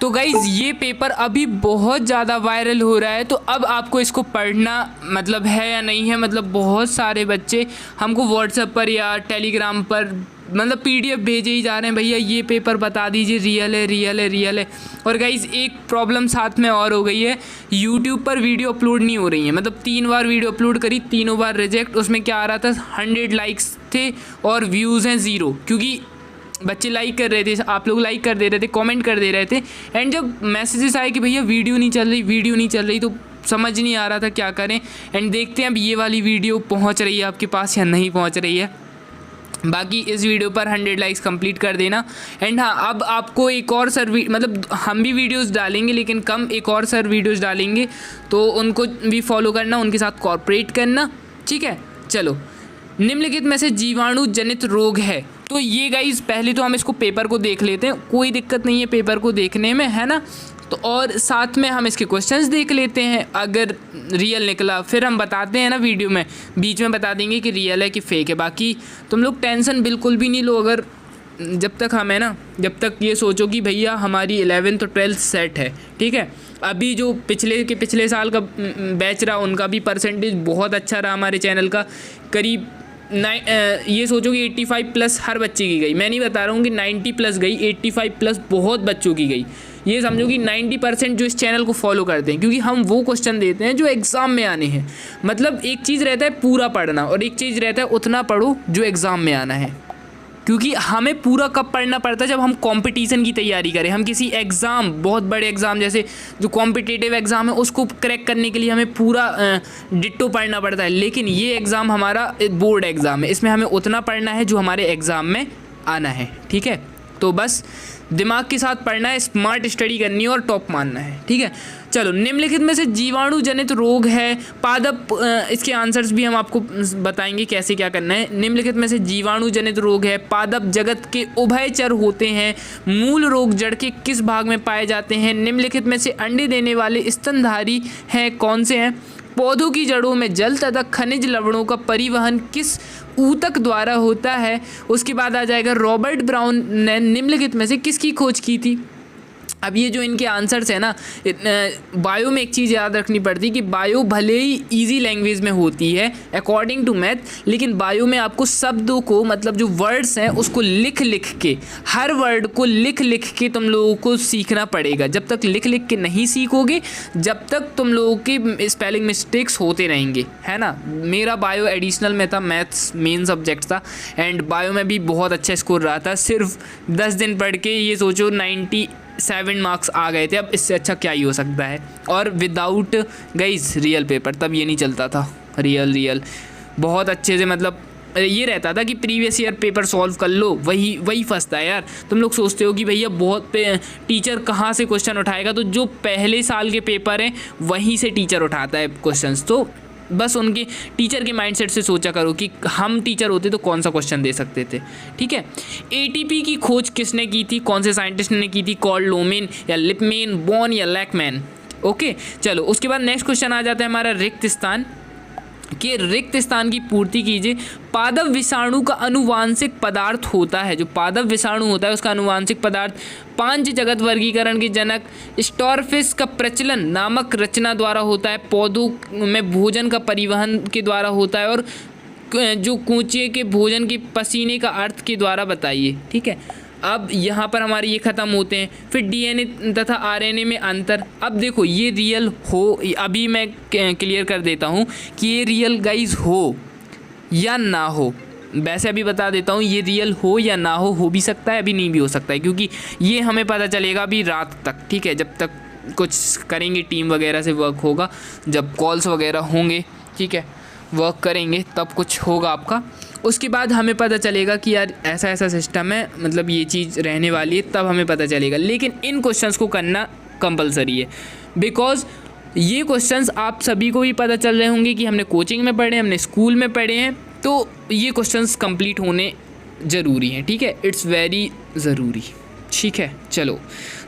तो गाइज़ ये पेपर अभी बहुत ज़्यादा वायरल हो रहा है, तो अब आपको इसको पढ़ना मतलब है या नहीं है। मतलब बहुत सारे बच्चे हमको व्हाट्सएप पर या टेलीग्राम पर मतलब पीडीएफ भेजे ही जा रहे हैं, भैया ये पेपर बता दीजिए, रियल है रियल है रियल है। और गाइज़ एक प्रॉब्लम साथ में और हो गई है, यूट्यूब पर वीडियो अपलोड नहीं हो रही है। मतलब 3 बार वीडियो अपलोड करी, तीनों बार रिजेक्ट। उसमें क्या आ रहा था, 100 लाइक्स थे और व्यूज़ हैं 0, क्योंकि बच्चे लाइक कर रहे थे, आप लोग लाइक कर दे रहे थे, कमेंट कर दे रहे थे। एंड जब मैसेजेस आए कि भैया वीडियो नहीं चल रही, तो समझ नहीं आ रहा था क्या करें। एंड देखते हैं अब ये वाली वीडियो पहुंच रही है आपके पास या नहीं पहुंच रही है। बाकी इस वीडियो पर 100 लाइक्स कंप्लीट कर देना। एंड हाँ, अब आपको एक और सर मतलब हम भी वीडियोस डालेंगे, लेकिन कम एक और सर वीडियोस डालेंगे, तो उनको भी फॉलो करना, उनके साथ कॉर्पोरेट करना, ठीक है। चलो, निम्नलिखित में से जीवाणु जनित रोग है, तो ये गाइज पहले तो हम इसको पेपर को देख लेते हैं, कोई दिक्कत नहीं है पेपर को देखने में, है ना। तो और साथ में हम इसके क्वेश्चंस देख लेते हैं, अगर रियल निकला फिर हम बताते हैं ना, वीडियो में बीच में बता देंगे कि रियल है कि फेक है। बाकी तुम लोग टेंशन बिल्कुल भी नहीं लो, अगर जब तक हम है ना, जब तक ये सोचो कि भैया हमारी 11th और 12th सेट है, ठीक है। अभी जो पिछले साल का बैच रहा, उनका भी परसेंटेज बहुत अच्छा रहा हमारे चैनल का, करीब ये सोचो कि 85 प्लस हर बच्चे की गई। मैं नहीं बता रहा हूँ कि 90 प्लस गई, 85 प्लस बहुत बच्चों की गई। ये समझो कि 90% जो इस चैनल को फॉलो करते हैं, क्योंकि हम वो क्वेश्चन देते हैं जो एग्ज़ाम में आने हैं। मतलब एक चीज़ रहता है पूरा पढ़ना, और एक चीज़ रहता है उतना पढ़ो जो एग्ज़ाम में आना है। क्योंकि हमें पूरा कब पढ़ना पड़ता है, जब हम कंपटीशन की तैयारी करें, हम किसी एग्ज़ाम, बहुत बड़े एग्ज़ाम जैसे जो कॉम्पिटिटिव एग्ज़ाम है, उसको क्रैक करने के लिए हमें पूरा डिट्टो पढ़ना पड़ता है। लेकिन ये एग्ज़ाम हमारा बोर्ड एग्ज़ाम है, इसमें हमें उतना पढ़ना है जो हमारे एग्ज़ाम में आना है, ठीक है। तो बस दिमाग के साथ पढ़ना है, स्मार्ट स्टडी करनी है और टॉप मानना है, ठीक है। चलो, निम्नलिखित में से जीवाणु जनित रोग है पादप, इसके आंसर्स भी हम आपको बताएंगे कैसे क्या करना है। निम्नलिखित में से जीवाणु जनित रोग है पादप जगत के उभयचर होते हैं। मूल रोग जड़ के किस भाग में पाए जाते हैं। निम्नलिखित में से अंडे देने वाले स्तनधारी हैं कौन से हैं। पौधों की जड़ों में जल तथा खनिज लवणों का परिवहन किस ऊतक द्वारा होता है। उसके बाद आ जाएगा रॉबर्ट ब्राउन ने निम्नलिखित में से किसकी खोज की थी। अब ये जो इनके आंसर्स है ना, बायो में एक चीज़ याद रखनी पड़ती है कि बायो भले ही इजी लैंग्वेज में होती है अकॉर्डिंग टू मैथ, लेकिन बायो में आपको शब्दों को, मतलब जो वर्ड्स हैं उसको लिख के, हर वर्ड को लिख के तुम लोगों को सीखना पड़ेगा। जब तक लिख के नहीं सीखोगे, जब तक तुम लोगों के स्पेलिंग मिस्टेक्स होते रहेंगे, है ना। मेरा बायो एडिशनल में था, मैथ्स मेन सब्जेक्ट था, एंड बायो में भी बहुत अच्छा स्कोर रहा था। सिर्फ 10 दिन पढ़ के ये सोचो 97 मार्क्स आ गए थे। अब इससे अच्छा क्या ही हो सकता है। और विदाउट गाइस रियल पेपर तब ये नहीं चलता था। रियल बहुत अच्छे से, मतलब ये रहता था कि प्रीवियस ईयर पेपर सॉल्व कर लो, वही फंसता है यार। तुम लोग सोचते हो कि भैया बहुत टीचर कहाँ से क्वेश्चन उठाएगा, तो जो पहले साल के पेपर हैं वहीं से टीचर उठाता है क्वेश्चंस। तो बस उनके टीचर के माइंडसेट से सोचा करो कि हम टीचर होते तो कौन सा क्वेश्चन दे सकते थे, ठीक है। एटीपी की खोज किसने की थी, कौन से साइंटिस्ट ने की थी। कॉर्ल लोमेन या लिपमैन, बॉर्न या लैकमैन। ओके, चलो उसके बाद नेक्स्ट क्वेश्चन आ जाता है हमारा रिक्त स्थान के रिक्त स्थान की पूर्ति कीजिए। पादप विषाणु का अनुवांशिक पदार्थ होता है, जो पादप विषाणु होता है उसका अनुवांशिक पदार्थ पांच जगत वर्गीकरण के जनक स्टोरफिश का प्रचलन नामक रचना द्वारा होता है। पौधों में भोजन का परिवहन के द्वारा होता है। और जो कूचे के भोजन के पसीने का अर्थ के द्वारा बताइए, ठीक है। अब यहाँ पर हमारे ये ख़त्म होते हैं। फिर डीएनए तथा आरएनए में अंतर। अब देखो ये रियल हो, अभी मैं क्लियर कर देता हूँ कि ये रियल गाइज हो या ना हो। वैसे अभी बता देता हूँ, ये रियल हो या ना हो भी सकता है, अभी नहीं भी हो सकता है, क्योंकि ये हमें पता चलेगा अभी रात तक, ठीक है। जब तक कुछ करेंगे, टीम वगैरह से वर्क होगा, जब कॉल्स वगैरह होंगे, ठीक है, वर्क करेंगे, तब कुछ होगा आपका। उसके बाद हमें पता चलेगा कि यार ऐसा ऐसा सिस्टम है, मतलब ये चीज़ रहने वाली है, तब हमें पता चलेगा। लेकिन इन क्वेश्चंस को करना कंपलसरी है, बिकॉज ये क्वेश्चंस आप सभी को भी पता चल रहे होंगे कि हमने कोचिंग में पढ़े, हमने स्कूल में पढ़े हैं, तो ये क्वेश्चंस कंप्लीट होने ज़रूरी हैं, ठीक है। इट्स वेरी ज़रूरी, ठीक है। चलो,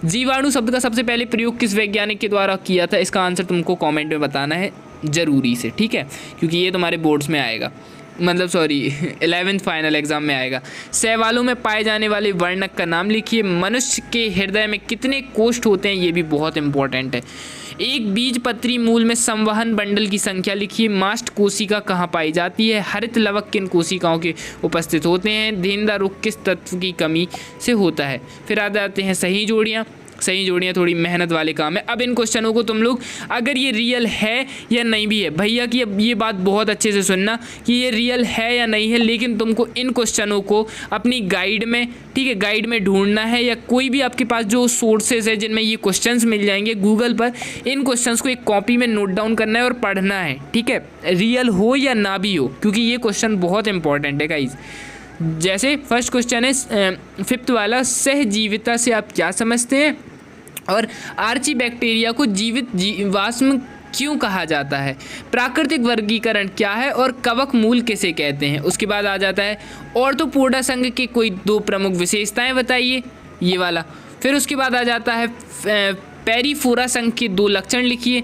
जीवाणु शब्द का सबसे पहले प्रयोग किस वैज्ञानिक के द्वारा किया था, इसका आंसर तुमको कमेंट में बताना है ज़रूरी से, ठीक है, क्योंकि ये तुम्हारे बोर्ड्स में आएगा। मतलब सॉरी 11th फाइनल एग्जाम में आएगा। सवालों में पाए जाने वाले वर्णक का नाम लिखिए। मनुष्य के हृदय में कितने कोष्ठ होते हैं, ये भी बहुत इंपॉर्टेंट है। एक बीजपत्री मूल में संवहन बंडल की संख्या लिखिए। मास्ट कोशिका कहाँ पाई जाती है। हरित लवक किन कोशिकाओं के उपस्थित होते हैं। देनदार रोग किस तत्व की कमी से होता है। फिर आ जाते हैं सही जोड़ियाँ। सही जोड़ियाँ थोड़ी मेहनत वाले काम है। अब इन क्वेश्चनों को तुम लोग अगर ये रियल है या नहीं भी है, भैया की अब ये बात बहुत अच्छे से सुनना कि ये रियल है या नहीं है, लेकिन तुमको इन क्वेश्चनों को अपनी गाइड में, ठीक है, गाइड में ढूंढना है या कोई भी आपके पास जो सोर्सेज है जिनमें ये क्वेश्चंस मिल जाएंगे गूगल पर, इन क्वेश्चंस को एक कॉपी में नोट डाउन करना है और पढ़ना है, ठीक है, रियल हो या ना भी हो, क्योंकि ये क्वेश्चन बहुत इंपॉर्टेंट है गाइज। जैसे फर्स्ट क्वेश्चन है 5th वाला, सहजीविता से आप क्या समझते हैं और आर्ची बैक्टीरिया को जीवित जीवाश्म क्यों कहा जाता है। प्राकृतिक वर्गीकरण क्या है और कवक मूल किसे कहते हैं। उसके बाद आ जाता है ऑर्थोपोडा संघ के कोई 2 प्रमुख विशेषताएं बताइए, ये वाला। फिर उसके बाद आ जाता है पेरिफोरा संघ के 2 लक्षण लिखिए।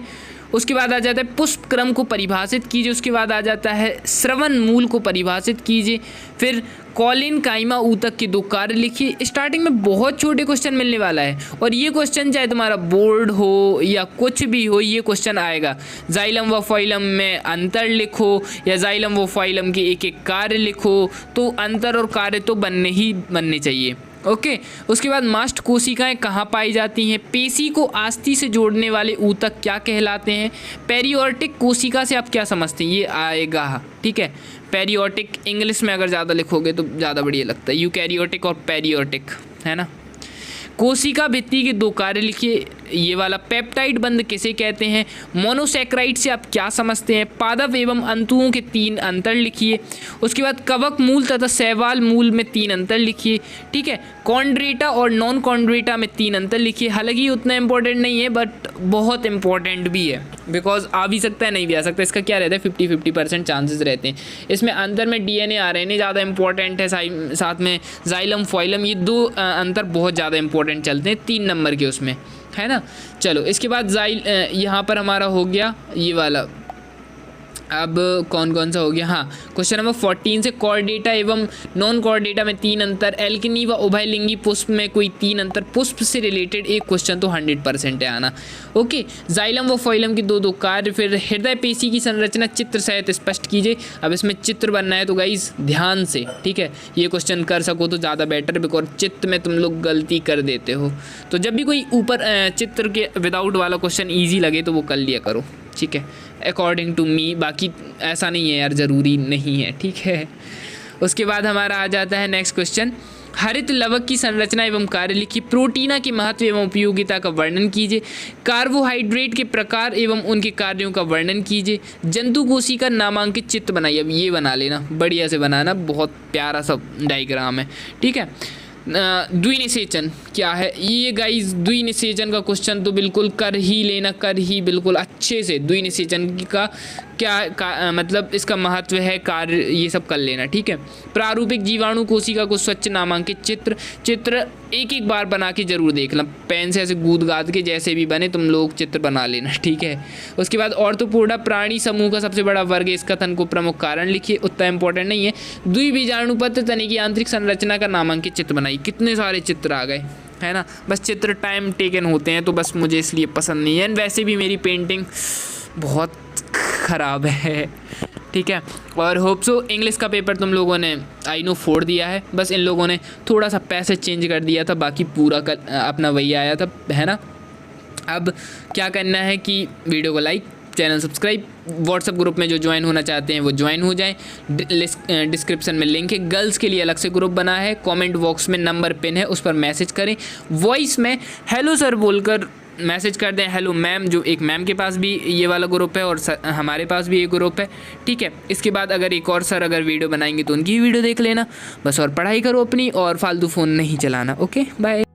उसके बाद आ जाता है पुष्प क्रम को परिभाषित कीजिए। उसके बाद आ जाता है श्रवण मूल को परिभाषित कीजिए। फिर कॉलिन काइमा ऊतक के 2 कार्य लिखिए। स्टार्टिंग में बहुत छोटे क्वेश्चन मिलने वाला है और ये क्वेश्चन चाहे तुम्हारा बोर्ड हो या कुछ भी हो, ये क्वेश्चन आएगा। जाइलम व फाइलम में अंतर लिखो या जाइलम व फाइलम के एक एक कार्य लिखो, तो अंतर और कार्य तो बनने चाहिए। ओके, उसके बाद मास्ट कोशिकाएं कहाँ पाई जाती हैं। पेशी को आस्थि से जोड़ने वाले ऊतक क्या कहलाते हैं। पेरियोटिक कोशिका से आप क्या समझते हैं, ये आएगा, ठीक है। पेरियोटिक इंग्लिश में अगर ज़्यादा लिखोगे तो ज़्यादा बढ़िया लगता है, यूकैरियोटिक और पेरियोटिक, है ना। कोशिका भित्ति के 2 कार्य लिखिए, ये वाला। पेप्टाइड बंध किसे कहते हैं। मोनोसैकेराइड से आप क्या समझते हैं। पादप एवं अंतुओं के 3 अंतर लिखिए। उसके बाद कवक मूल तथा शैवाल मूल में 3 अंतर लिखिए, ठीक है। कॉन्ड्रेटा और नॉन कॉन्ड्रेटा में 3 अंतर लिखिए। हालांकि उतना इंपॉर्टेंट नहीं है बट बहुत इंपॉर्टेंट भी है, बिकॉज आ भी सकता है नहीं भी आ सकता। इसका क्या रहता है 50-50% चांसेस रहते हैं। इसमें अंतर में DNA RNA ज़्यादा इंपॉर्टेंट है, साथ में जाइलम फाइलम, ये 2 अंतर बहुत ज़्यादा इंपॉर्टेंट चलते हैं 3 नंबर के उसमें, है ना। चलो इसके बाद यहाँ पर हमारा हो गया ये वाला। अब कौन कौन सा हो गया, हाँ, क्वेश्चन नंबर 14 से कॉर्डेटा एवं नॉन कॉर्डेटा में 3 अंतर। एल्किनी व उभयलिंगी पुष्प में कोई 3 अंतर। पुष्प से रिलेटेड एक क्वेश्चन तो 100% है आना। ओके, जाइलम व फाइलम के 2 कार्य। फिर हृदय पेशी की संरचना चित्र सहित स्पष्ट कीजिए। अब इसमें चित्र बनना है तो गाइस ध्यान से, ठीक है, ये क्वेश्चन कर सको तो ज़्यादा बेटर, बिकॉज चित्र में तुम लोग गलती कर देते हो। तो जब भी कोई ऊपर चित्र के विदाउट वाला क्वेश्चन ईजी लगे तो वो कर लिया करो, ठीक है, अकॉर्डिंग टू मी। बाकी ऐसा नहीं है यार, ज़रूरी नहीं है, ठीक है। उसके बाद हमारा आ जाता है नेक्स्ट क्वेश्चन, हरित लवक की संरचना एवं कार्य लिखिए। प्रोटीना के महत्व एवं उपयोगिता का वर्णन कीजिए। कार्बोहाइड्रेट के प्रकार एवं उनके कार्यों का वर्णन कीजिए। जंतु कोशिका नामांकित चित्र बनाइए। अब ये बना लेना, बढ़िया से बनाना, बहुत प्यारा सा डायग्राम है, ठीक है। द्विनिषेचन क्या है ये गाइस, द्विनिषेचन का क्वेश्चन तो बिल्कुल कर ही लेना, कर ही बिल्कुल अच्छे से। द्विनिषेचन का क्या मतलब इसका महत्व है, कार्य, ये सब कर लेना, ठीक है। प्रारूपिक जीवाणु कोशिका को स्वच्छ नामांकित चित्र एक बार बना के जरूर देखना, पेन से ऐसे गूद गाद के जैसे भी बने तुम लोग चित्र बना लेना, ठीक है। उसके बाद ऑर्थोपोडा प्राणी समूह का सबसे बड़ा वर्ग, इस कथन को प्रमुख कारण लिखिए, उतना इंपॉर्टेंट नहीं है। द्विबीजाणुपत्र तने की आंतरिक संरचना का नामांकित चित्र बनाइए। कितने सारे चित्र आ गए, है ना। बस चित्र टाइम टेकन होते हैं तो बस मुझे इसलिए पसंद नहीं है। वैसे भी मेरी पेंटिंग बहुत ख़राब है, ठीक है। और होप सो इंग्लिश का पेपर तुम लोगों ने आई नो फोड़ दिया है, बस इन लोगों ने थोड़ा सा पैसे चेंज कर दिया था, बाकी पूरा अपना वही आया था, है ना। अब क्या करना है कि वीडियो को like, channel subscribe, WhatsApp group में जो ज्वाइन होना चाहते हैं वो ज्वाइन हो जाएं। डिस्क्रिप्शन में लिंक है। गर्ल्स के लिए अलग से ग्रुप बना है, कमेंट बॉक्स में नंबर पिन है, उस पर मैसेज करें। वॉइस में हेलो सर बोलकर मैसेज कर दें, हेलो मैम, जो एक मैम के पास भी ये वाला ग्रुप है और हमारे पास भी ये ग्रुप है, ठीक है। इसके बाद अगर एक और सर अगर वीडियो बनाएंगे तो उनकी वीडियो देख लेना बस, और पढ़ाई करो अपनी, और फालतू फ़ोन नहीं चलाना। Okay, bye.